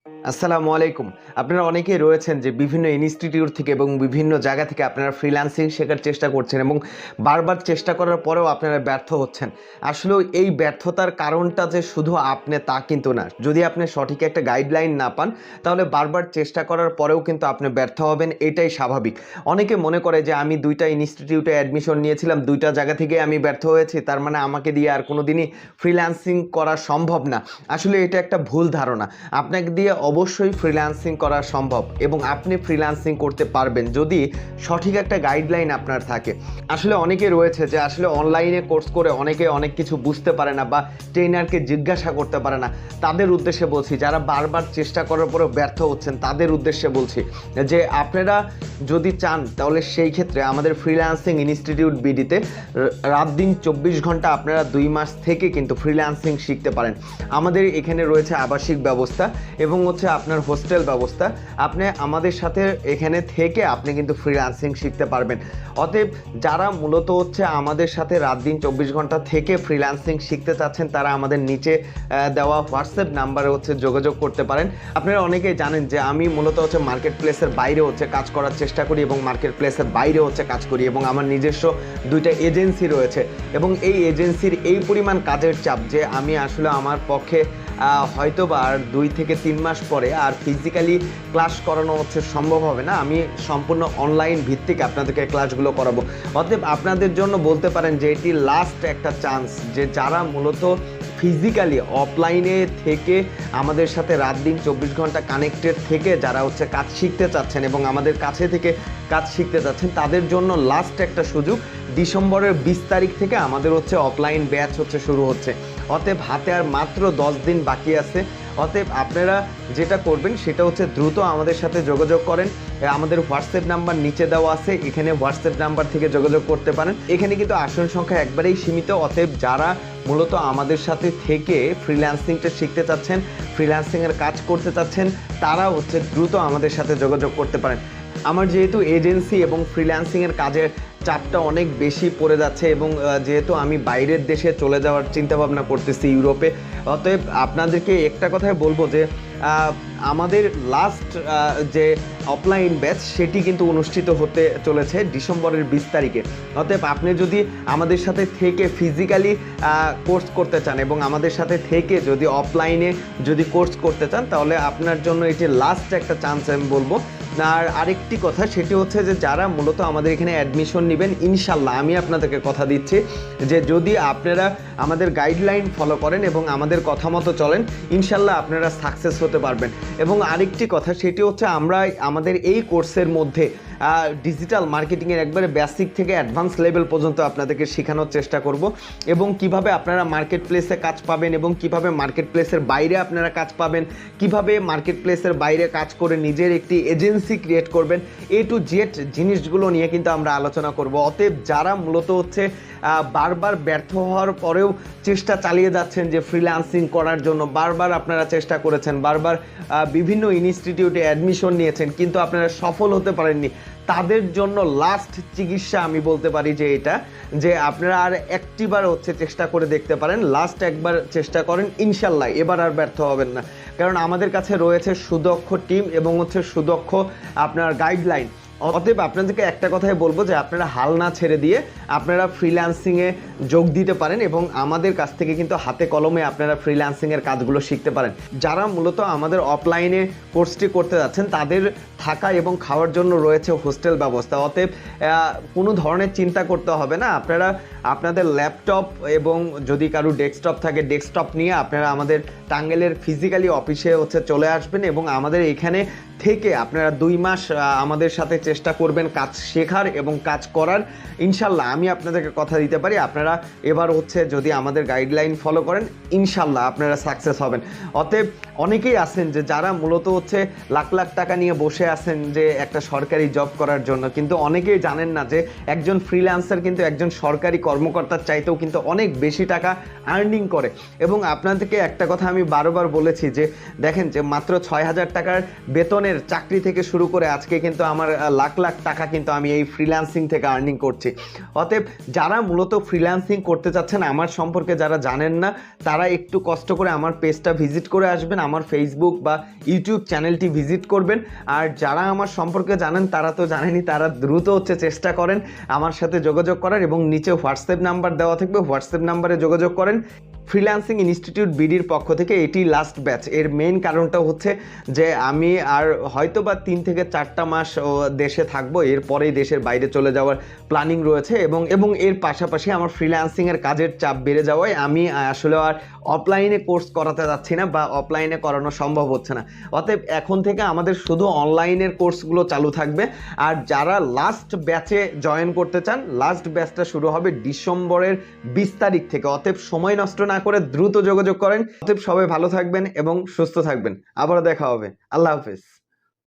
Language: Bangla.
আসসালামু আলাইকুম। আপনারা অনেকেই রয়েছেন যে বিভিন্ন ইনস্টিটিউট থেকে এবং বিভিন্ন জায়গা থেকে আপনারা ফ্রিল্যান্সিং শেখার চেষ্টা করছেন এবং বারবার চেষ্টা করার পরেও আপনারা ব্যর্থ হচ্ছেন। আসলেও এই ব্যর্থতার কারণটা যে শুধু আপনি তা কিন্তু না। যদি আপনি সঠিক একটা গাইডলাইন না পান তাহলে বারবার চেষ্টা করার পরেও কিন্তু আপনি ব্যর্থ হবেন, এটাই স্বাভাবিক। অনেকে মনে করে যে আমি ২টা ইনস্টিটিউটে অ্যাডমিশন নিয়েছিলাম, ২টা জায়গা থেকে আমি ব্যর্থ হয়েছি, তার মানে আমাকে দিয়ে আর কোনোদিনই ফ্রিল্যান্সিং করা সম্ভব না। আসলে এটা একটা ভুল ধারণা। আপনাকে দিয়ে অবশ্যই ফ্রিল্যান্সিং করা সম্ভব এবং আপনি ফ্রিল্যান্সিং করতে পারবেন যদি সঠিক একটা গাইডলাইন আপনার থাকে। আসলে অনেকে রয়েছে যে আসলে অনলাইনে কোর্স করে অনেকে অনেক কিছু বুঝতে পারে না বা ট্রেনারকে জিজ্ঞাসা করতে পারে না। তাদের উদ্দেশ্যে বলছি, যারা বারবার চেষ্টা করার পরেও ব্যর্থ হচ্ছেন তাদের উদ্দেশ্যে বলছি যে আপনারা যদি চান তাহলে সেই ক্ষেত্রে আমাদের ফ্রিল্যান্সিং ইনস্টিটিউট বিডিতে রাত দিন ২৪ ঘন্টা আপনারা ২ মাস থেকে কিন্তু ফ্রিল্যান্সিং শিখতে পারেন। আমাদের এখানে রয়েছে আবাসিক ব্যবস্থা এবং আপনার হোস্টেল ব্যবস্থা। আপনি আমাদের সাথে এখানে থেকে আপনি কিন্তু ফ্রিল্যান্সিং শিখতে পারবেন। অতএব যারা মূলত আমাদের সাথে রাত দিন ২৪ ঘন্টা থেকে ফ্রিল্যান্সিং শিখতে চাচ্ছেন তারা আমাদের নিচে দেওয়া হোয়াটসঅ্যাপ নাম্বারে যোগাযোগ করতে পারেন। আপনারা অনেকেই জানেন যে আমি মূলত মার্কেট প্লেসের বাইরে কাজ করার চেষ্টা করি এবং মার্কেট প্লেসের বাইরে কাজ করি এবং আমার নিজস্ব ২টা এজেন্সি রয়েছে এবং এই এজেন্সির এই পরিমাণ কাজের চাপ যে আমি আসলে আমার পক্ষে হয়তো বা আর ২ থেকে ৩ মাস পরে আর ফিজিক্যালি ক্লাস করানো সম্ভব হবে না। আমি সম্পূর্ণ অনলাইন ভিত্তিক আপনাদেরকে ক্লাসগুলো করাবো। অতএব আপনাদের জন্য বলতে পারেন যে এটি লাস্ট একটা চান্স, যে যারা মূলত ফিজিক্যালি অফলাইনে থেকে আমাদের সাথে রাত দিন ২৪ ঘন্টা কানেক্টেড থেকে যারা কাজ শিখতে চাচ্ছেন এবং আমাদের কাছে থেকে কাজ শিখতে চাচ্ছেন তাদের জন্য লাস্ট একটা সুযোগ। ডিসেম্বরের ২০ তারিখ থেকে আমাদের অফলাইন ব্যাচ শুরু হচ্ছে। অতএব হাতে আর মাত্র ১০ দিন বাকি আছে। অতএব আপনারা যেটা করবেন সেটা দ্রুত আমাদের সাথে যোগাযোগ করেন। আমাদের হোয়াটসঅ্যাপ নাম্বার নিচে দেওয়া আছে, এখানে হোয়াটসঅ্যাপ নাম্বার থেকে যোগাযোগ করতে পারেন। এখানে কিন্তু আসন সংখ্যা একবারেই সীমিত। অতএব যারা মূলত আমাদের সাথে থেকে ফ্রিল্যান্সিংটা শিখতে চাচ্ছেন, ফ্রিল্যান্সিংয়ের কাজ করতে চাচ্ছেন, তারা দ্রুত আমাদের সাথে যোগাযোগ করতে পারেন। আমার যেহেতু এজেন্সি এবং ফ্রিল্যান্সিংয়ের কাজের চাপটা অনেক বেশি পড়ে যাচ্ছে এবং যেহেতু আমি বাইরের দেশে চলে যাওয়ার চিন্তাভাবনা করতেছি, ইউরোপে। অতএব আপনাদেরকে একটা কথাই বলবো যে আমাদের লাস্ট যে অফলাইন ব্যাচ সেটি কিন্তু অনুষ্ঠিত হতে চলেছে ডিসেম্বরের ২০ তারিখে। অতএব আপনি যদি আমাদের সাথে থেকে ফিজিক্যালি কোর্স করতে চান এবং আমাদের সাথে থেকে যদি অফলাইনে কোর্স করতে চান তাহলে আপনার জন্য এটি লাস্ট একটা চান্স আমি বলবো। আর আরেকটি কথা সেটি যে যারা মূলত আমাদের এখানে অ্যাডমিশন নেবেন, ইনশাল্লাহ আমি আপনাদেরকে কথা দিচ্ছি যে যদি আপনারা আমাদের গাইডলাইন ফলো করেন এবং আমাদের কথা মতো চলেন, ইনশাল্লাহ আপনারা সাকসেস হতে পারবেন। এবং আরেকটি কথা সেটি আমরা আমাদের এই কোর্সের মধ্যে ডিজিটাল মার্কেটিংয়ের একবারে বেসিক থেকে অ্যাডভান্স লেভেল পর্যন্ত আপনাদেরকে শেখানোর চেষ্টা করব এবং কিভাবে আপনারা মার্কেট প্লেসে কাজ পাবেন এবং কিভাবে মার্কেট প্লেসের বাইরে আপনারা কাজ পাবেন, কিভাবে মার্কেট প্লেসের বাইরে কাজ করে নিজের একটি এজেন্সি ক্রিয়েট করবেন, এ টু জেড জিনিসগুলো নিয়ে কিন্তু আমরা আলোচনা করব। অতএব যারা মূলত বারবার ব্যর্থ হওয়ার পরেও চেষ্টা চালিয়ে যাচ্ছেন যে ফ্রিল্যান্সিং করার জন্য, বারবার আপনারা চেষ্টা করেছেন, বারবার বিভিন্ন ইনস্টিটিউটে অ্যাডমিশন নিয়েছেন কিন্তু আপনারা সফল হতে পারেননি, তাদের জন্য লাস্ট চিকিৎসা আমি বলতে পারি যে এটা, যে আপনারা আর একটিবার চেষ্টা করে দেখতে পারেন। লাস্ট একবার চেষ্টা করেন, ইনশাল্লাহ এবার আর ব্যর্থ হবেন না। কারণ আমাদের কাছে রয়েছে সুদক্ষ টিম এবং সুদক্ষ আপনার গাইডলাইন। অতএব আপনাদেরকে একটা কথাই বলবো যে আপনারা হাল না ছেড়ে দিয়ে আপনারা ফ্রিল্যান্সিংয়ে যোগ দিতে পারেন এবং আমাদের কাছ থেকে কিন্তু হাতে কলমে আপনারা ফ্রিল্যান্সিংয়ের কাজগুলো শিখতে পারেন। যারা মূলত আমাদের অফলাইনে কোর্সটি করতে যাচ্ছেন তাদের থাকা এবং খাওয়ার জন্য রয়েছে হোস্টেল ব্যবস্থা। অতএব কোনো ধরনের চিন্তা করতে হবে না। আপনারা আপনাদের ল্যাপটপ এবং যদি কারো ডেস্কটপ থাকে ডেস্কটপ নিয়ে আপনারা আমাদের টাঙ্গাইলের ফিজিক্যালি অফিসে চলে আসবেন এবং আমাদের এখানে থেকে আপনারা ২ মাস আমাদের সাথে চেষ্টা করবেন কাজ শেখার এবং কাজ করার। ইনশাল্লাহ আমি আপনাদেরকে কথা দিতে পারি আপনারা এবার যদি আমাদের গাইডলাইন ফলো করেন ইনশাল্লাহ আপনারা সাকসেস হবেন। অতএব অনেকেই আছেন যে যারা মূলত লাখ লাখ টাকা নিয়ে বসে আছেন যে একটা সরকারি জব করার জন্য, কিন্তু অনেকেই জানেন না যে একজন ফ্রিল্যান্সার কিন্তু একজন সরকারি কর্মকর্তার চাইতেও কিন্তু অনেক বেশি টাকা আর্নিং করে। এবং আপনাদেরকে একটা কথা আমি বারবার বলেছি যে দেখেন যে মাত্র ৬,০০০ টাকার বেতনের চাকরি থেকে শুরু করে আজকে কিন্তু আমার লাখ লাখ টাকা কিন্তু আমি এই ফ্রিল্যান্সিং থেকে আর্নিং করছি। অতএব যারা মূলত ফ্রিল্যান্সিং করতে চাচ্ছেন, আমার সম্পর্কে যারা জানেন না, তারা একটু কষ্ট করে আমার পেজটা ভিজিট করে আসবেন, আমার ফেসবুক বা ইউটিউব চ্যানেলটি ভিজিট করবেন। আর যারা আমার সম্পর্কে জানেন তারা তো জানেনই, তারা দ্রুত চেষ্টা করেন আমার সাথে যোগাযোগ করার, এবং নিচে হোয়াটসঅ্যাপ নাম্বার দেওয়া থাকবে, হোয়াটসঅ্যাপ নাম্বারে যোগাযোগ করেন। ফ্রিল্যান্সিং ইনস্টিটিউট বিডির পক্ষ থেকে এটি লাস্ট ব্যাচ। এর মেইন কারণটা হচ্ছে যে আমি আর হয়তো বা 3 থেকে 4টা মাস দেশে থাকবো, এরপরেই দেশের বাইরে চলে যাওয়ার প্ল্যানিং রয়েছে, এবং এর পাশাপাশি আমার ফ্রিল্যান্সিংয়ের কাজের চাপ বেড়ে যাওয়ায় আমি আসলে আর অফলাইনে কোর্স করাতে যাচ্ছি না, বা অফলাইনে করানো সম্ভব হচ্ছে না। অতএব এখন থেকে আমাদের শুধু অনলাইনের কোর্সগুলো চালু থাকবে। আর যারা লাস্ট ব্যাচে জয়েন করতে চান, লাস্ট ব্যাচটা শুরু হবে ডিসেম্বরের 20 তারিখ থেকে। অতএব সময় নষ্ট না করে দ্রুত যোগাযোগ করেন। অতএব সবাই ভালো থাকবেন এবং সুস্থ থাকবেন। আবারও দেখা হবে। আল্লাহ হাফেজ।